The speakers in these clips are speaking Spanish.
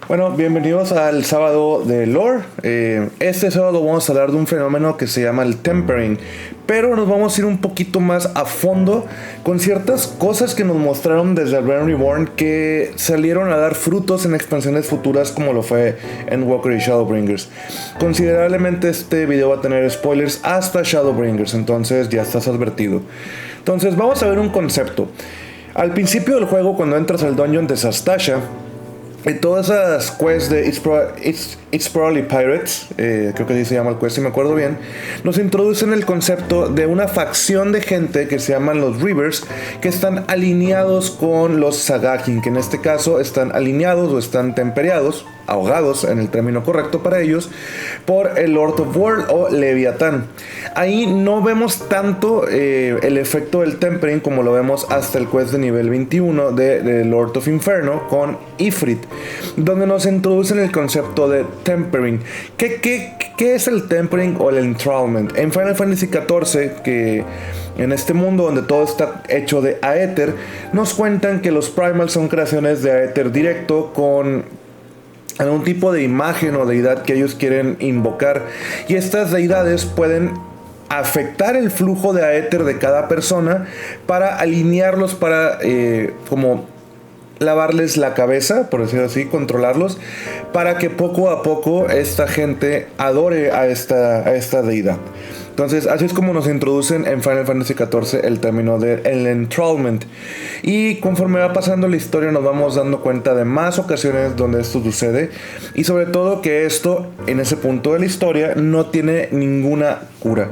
Bueno, bienvenidos al sábado de Lore. Este sábado vamos a hablar de un fenómeno que se llama el tempering, pero nos vamos a ir un poquito más a fondo con ciertas cosas que nos mostraron desde el Realm Reborn que salieron a dar frutos en expansiones futuras, como lo fue Endwalker y Shadowbringers. Considerablemente este video va a tener spoilers hasta Shadowbringers, entonces ya estás advertido. Entonces vamos a ver un concepto. Al principio del juego, cuando entras al dungeon de Sastasha, y todas esas quests de It's Probably Pirates, creo que así se llama el quest si me acuerdo bien, nos introducen el concepto de una facción de gente que se llaman los Reavers, que están alineados con los Sagakin, que en este caso están alineados o están tempereados, ahogados en el término correcto para ellos, por el Lord of War o Leviatán. Ahí no vemos tanto el efecto del tempering como lo vemos hasta el quest de nivel 21 de Lord of Inferno con Ifrit, donde nos introducen el concepto de tempering. ¿Qué es el tempering o el enthrallment? En Final Fantasy XIV, que en este mundo donde todo está hecho de Aether, nos cuentan que los Primals son creaciones de Aether directo con algún tipo de imagen o deidad que ellos quieren invocar, y estas deidades pueden afectar el flujo de Aether de cada persona para alinearlos, para como lavarles la cabeza, por decirlo así, controlarlos, para que poco a poco esta gente adore a esta deidad. Entonces, así es como nos introducen en Final Fantasy XIV el término del enthrallment. Y conforme va pasando la historia nos vamos dando cuenta de más ocasiones donde esto sucede. Y sobre todo que esto, en ese punto de la historia, no tiene ninguna cura.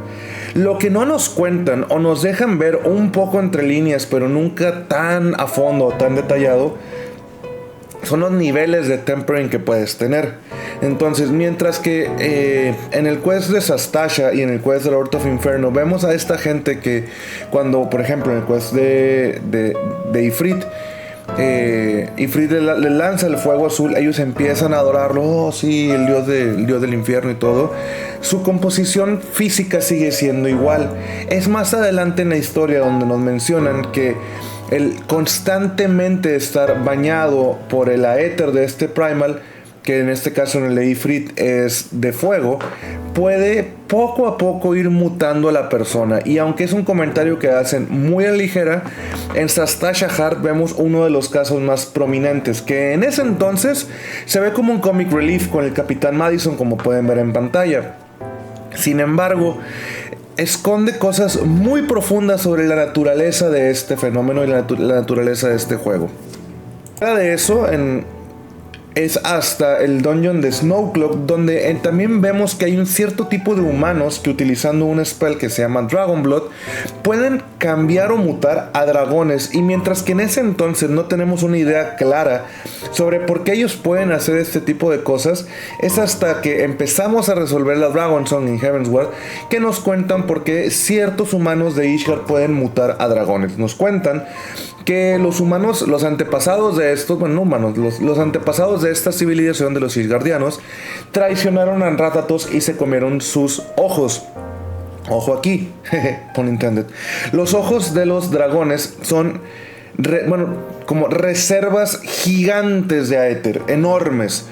Lo que no nos cuentan o nos dejan ver un poco entre líneas, pero nunca tan a fondo o tan detallado, son los niveles de tempering que puedes tener. Entonces, mientras que en el quest de Sastasha y en el quest de Lord of Inferno vemos a esta gente que cuando, por ejemplo, en el quest de Ifrit, Ifrit le lanza el fuego azul, ellos empiezan a adorarlo, oh sí, el dios del infierno y todo. Su composición física sigue siendo igual. Es más adelante en la historia donde nos mencionan que el constantemente estar bañado por el Aether de este Primal, que en este caso en el de Ifrit es de fuego, puede poco a poco ir mutando a la persona. Y aunque es un comentario que hacen muy a ligera, en Sastasha Heart vemos uno de los casos más prominentes, que en ese entonces se ve como un comic relief con el Capitán Madison, como pueden ver en pantalla. Sin embargo, esconde cosas muy profundas sobre la naturaleza de este fenómeno y la naturaleza de este juego. Fuera de eso, es hasta el dungeon de Snowcloak, donde también vemos que hay un cierto tipo de humanos que, utilizando un spell que se llama Dragon Blood, pueden cambiar o mutar a dragones. Y mientras que en ese entonces no tenemos una idea clara sobre por qué ellos pueden hacer este tipo de cosas, es hasta que empezamos a resolver la Dragon Song en Heavensward que nos cuentan por qué ciertos humanos de Ishgard pueden mutar a dragones. Nos cuentan que los humanos, los antepasados de estos, bueno, no humanos, los antepasados de esta civilización de los Ishgardianos, traicionaron a Rathatos y se comieron sus ojos. Ojo aquí, pun intended. Los ojos de los dragones son, como reservas gigantes de Aether, enormes.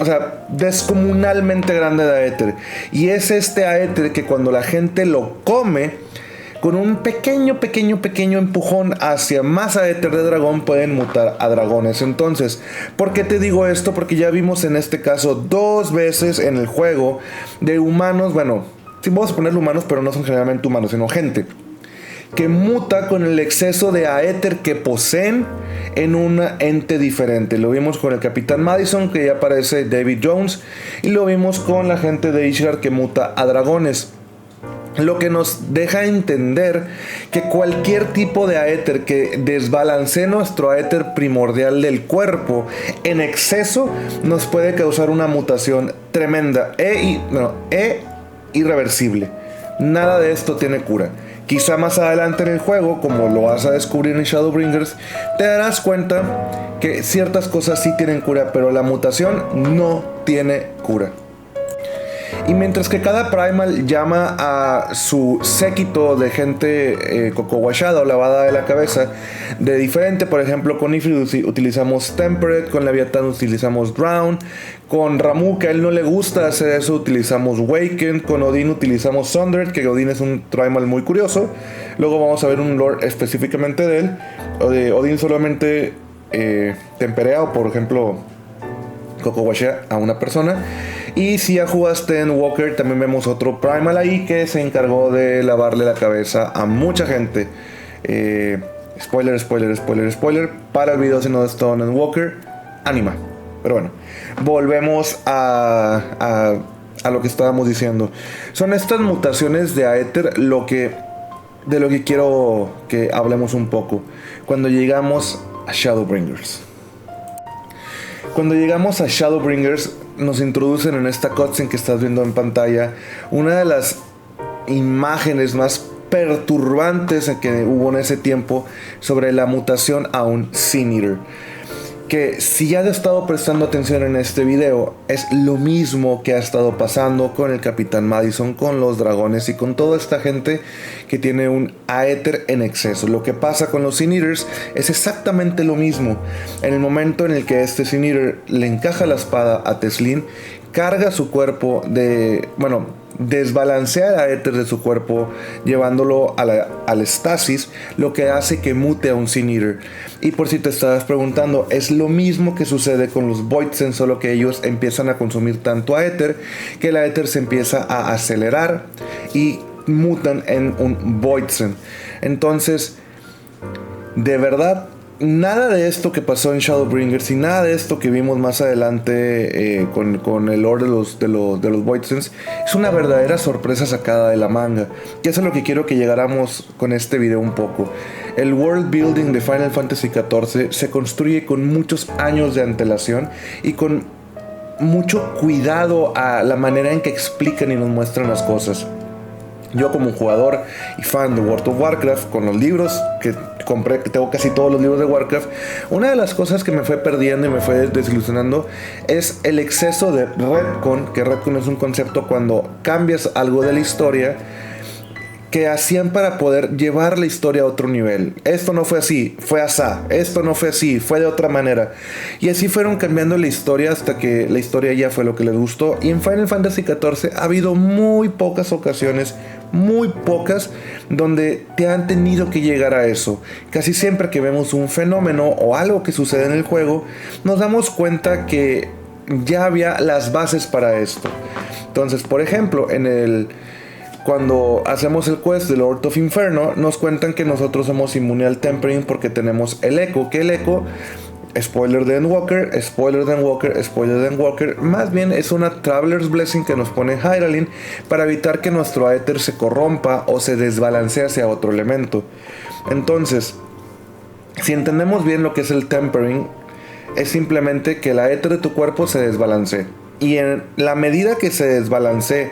O sea, descomunalmente grande de Aether. Y es este Aether que cuando la gente lo come, con un pequeño empujón hacia más Aether de dragón, pueden mutar a dragones. Entonces, ¿por qué te digo esto? Porque ya vimos en este caso 2 veces en el juego de humanos, bueno, sí vamos a ponerle humanos, pero no son generalmente humanos, sino gente que muta con el exceso de Aether que poseen en un ente diferente. Lo vimos con el Capitán Madison, que ya parece David Jones, y lo vimos con la gente de Ishgard que muta a dragones. Lo que nos deja entender que cualquier tipo de Aether que desbalancee nuestro Aether primordial del cuerpo en exceso nos puede causar una mutación tremenda e irreversible. Nada de esto tiene cura. Quizá más adelante en el juego, como lo vas a descubrir en Shadowbringers, te darás cuenta que ciertas cosas sí tienen cura, pero la mutación no tiene cura. Y mientras que cada Primal llama a su séquito de gente cocowashada o lavada de la cabeza de diferente, por ejemplo con Ifrit utilizamos Temperate, con Leviathan utilizamos Drown, con Ramuh, que a él no le gusta hacer eso, utilizamos Waken, con Odin utilizamos Sundered, que Odin es un Primal muy curioso. Luego vamos a ver un lore específicamente de él. Odin solamente temperea o por ejemplo cocowashea a una persona. Y si ya jugaste en Walker, también vemos otro Primal ahí que se encargó de lavarle la cabeza a mucha gente. Spoiler para el video si no están en Walker, Anima. Pero bueno, volvemos a lo que estábamos diciendo. Son estas mutaciones de Aether de lo que quiero que hablemos un poco. Cuando llegamos a Shadowbringers. Nos introducen en esta cutscene que estás viendo en pantalla una de las imágenes más perturbantes que hubo en ese tiempo sobre la mutación a un Sin Eater. Que si ya has estado prestando atención en este video, es lo mismo que ha estado pasando con el Capitán Madison, con los dragones y con toda esta gente que tiene un Aether en exceso. Lo que pasa con los Sin Eaters es exactamente lo mismo. En el momento en el que este Sin Eater le encaja la espada a Teslin, carga su cuerpo desbalancea el Aether de su cuerpo, llevándolo al estasis, lo que hace que mute a un Sin Eater. Y por si te estabas preguntando, es lo mismo que sucede con los Voidsen, solo que ellos empiezan a consumir tanto Aether que el Aether se empieza a acelerar y mutan en un Voidsen. Entonces, de verdad, nada de esto que pasó en Shadowbringers y nada de esto que vimos más adelante con el lore de los Voidsens es una verdadera sorpresa sacada de la manga. Y eso es lo que quiero que llegáramos con este video un poco. El world building de Final Fantasy XIV se construye con muchos años de antelación y con mucho cuidado a la manera en que explican y nos muestran las cosas. Yo como jugador y fan de World of Warcraft, con los libros que compré, que tengo casi todos los libros de Warcraft, una de las cosas que me fue perdiendo y me fue desilusionando es el exceso de retcon, que retcon es un concepto cuando cambias algo de la historia, que hacían para poder llevar la historia a otro nivel. Esto no fue así, fue asá. Esto no fue así, fue de otra manera. Y así fueron cambiando la historia hasta que la historia ya fue lo que les gustó. Y en Final Fantasy XIV ha habido muy pocas ocasiones, muy pocas, donde te han tenido que llegar a eso. Casi siempre que vemos un fenómeno o algo que sucede en el juego, nos damos cuenta que ya había las bases para esto. Entonces, por ejemplo, cuando hacemos el quest de Lord of Inferno, nos cuentan que nosotros somos inmunes al tempering porque tenemos el eco. Que el eco, spoiler de Endwalker, más bien es una Traveler's Blessing que nos pone Hydaelyn para evitar que nuestro Aether se corrompa o se desbalancee hacia otro elemento. Entonces, si entendemos bien lo que es el tempering, es simplemente que el Aether de tu cuerpo se desbalancee. Y en la medida que se desbalancee,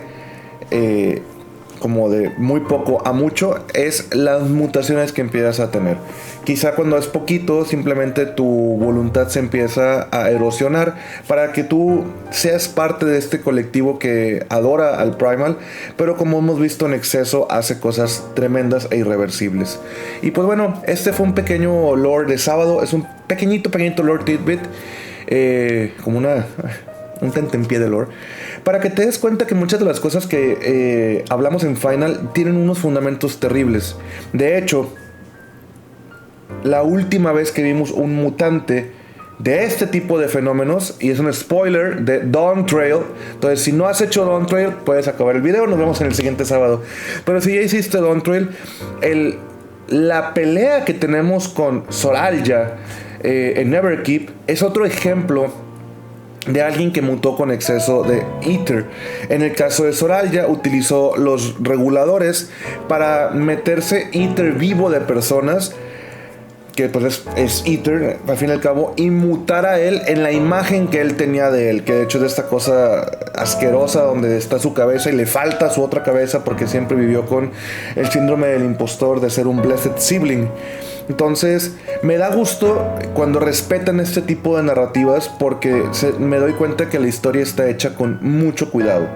como de muy poco a mucho, es las mutaciones que empiezas a tener. Quizá cuando es poquito, simplemente tu voluntad se empieza a erosionar para que tú seas parte de este colectivo que adora al Primal, pero como hemos visto en exceso hace cosas tremendas e irreversibles. Y pues bueno, este fue un pequeño lore de sábado, es un pequeñito lore tidbit, como un tentempié de lore, para que te des cuenta que muchas de las cosas que hablamos en Final tienen unos fundamentos terribles. De hecho, la última vez que vimos un mutante de este tipo de fenómenos, y es un spoiler de Dawntrail, entonces si no has hecho Dawntrail puedes acabar el video, nos vemos en el siguiente sábado. Pero si ya hiciste Dawntrail, la pelea que tenemos con Soralja en Neverkeep es otro ejemplo de alguien que mutó con exceso de Aether. En el caso de Soralja, utilizó los reguladores para meterse Aether vivo de personas, que pues es Aether al fin y al cabo, y mutar a él en la imagen que él tenía de él, que de hecho es de esta cosa asquerosa donde está su cabeza y le falta su otra cabeza porque siempre vivió con el síndrome del impostor de ser un blessed sibling. Entonces me da gusto cuando respetan este tipo de narrativas, porque me doy cuenta que la historia está hecha con mucho cuidado.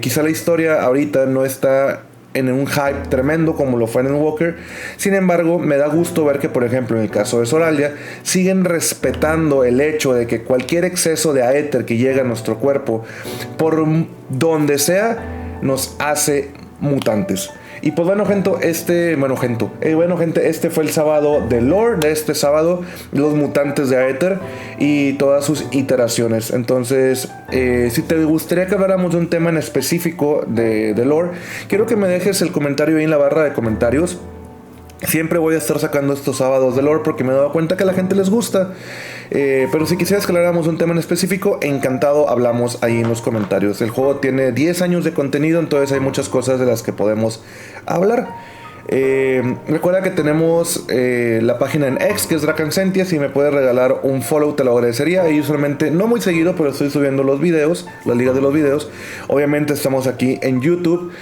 Quizá la historia ahorita no está en un hype tremendo como lo fue en Walker. Sin embargo, me da gusto ver que, por ejemplo, en el caso de Zoralia, siguen respetando el hecho de que cualquier exceso de aether que llega a nuestro cuerpo, por donde sea, nos hace mutantes. Y pues bueno, gente, este fue el sábado de lore de este sábado, los mutantes de Aether y todas sus iteraciones. Entonces, si te gustaría que habláramos de un tema en específico de lore, quiero que me dejes el comentario ahí en la barra de comentarios. Siempre voy a estar sacando estos sábados de lore porque me he dado cuenta que a la gente les gusta. Pero si quisieras que habláramos de un tema en específico, encantado, hablamos ahí en los comentarios. El juego tiene 10 años de contenido, entonces hay muchas cosas de las que podemos hablar. Recuerda que tenemos la página en X, que es Dracancentia. Si me puedes regalar un follow te lo agradecería. Ahí usualmente, no muy seguido, pero estoy subiendo los videos, las ligas de los videos. Obviamente estamos aquí en YouTube.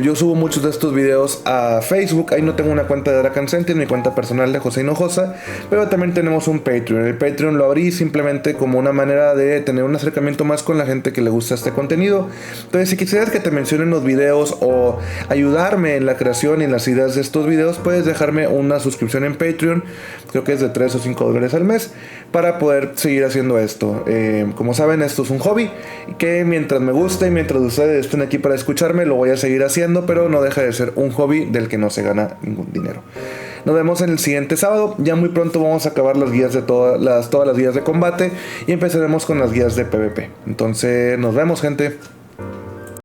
Yo subo muchos de estos videos a Facebook. Ahí no tengo una cuenta de Dracancentia, mi cuenta personal de José Hinojosa, pero también tenemos un Patreon. El Patreon lo abrí simplemente como una manera de tener un acercamiento más con la gente que le gusta este contenido. Entonces, si quisieras que te mencionen los videos o ayudarme en la creación y en las ideas de estos videos, puedes dejarme una suscripción en Patreon. Creo que es de 3 o 5 dólares al mes, para poder seguir haciendo esto. Como saben, esto es un hobby que mientras me guste y mientras ustedes estén aquí para escucharme, lo voy a seguir haciendo, pero no deja de ser un hobby del que no se gana ningún dinero. Nos vemos en el siguiente sábado. Ya muy pronto vamos a acabar las guías de todas las guías de combate y empezaremos con las guías de PvP. Entonces nos vemos, gente.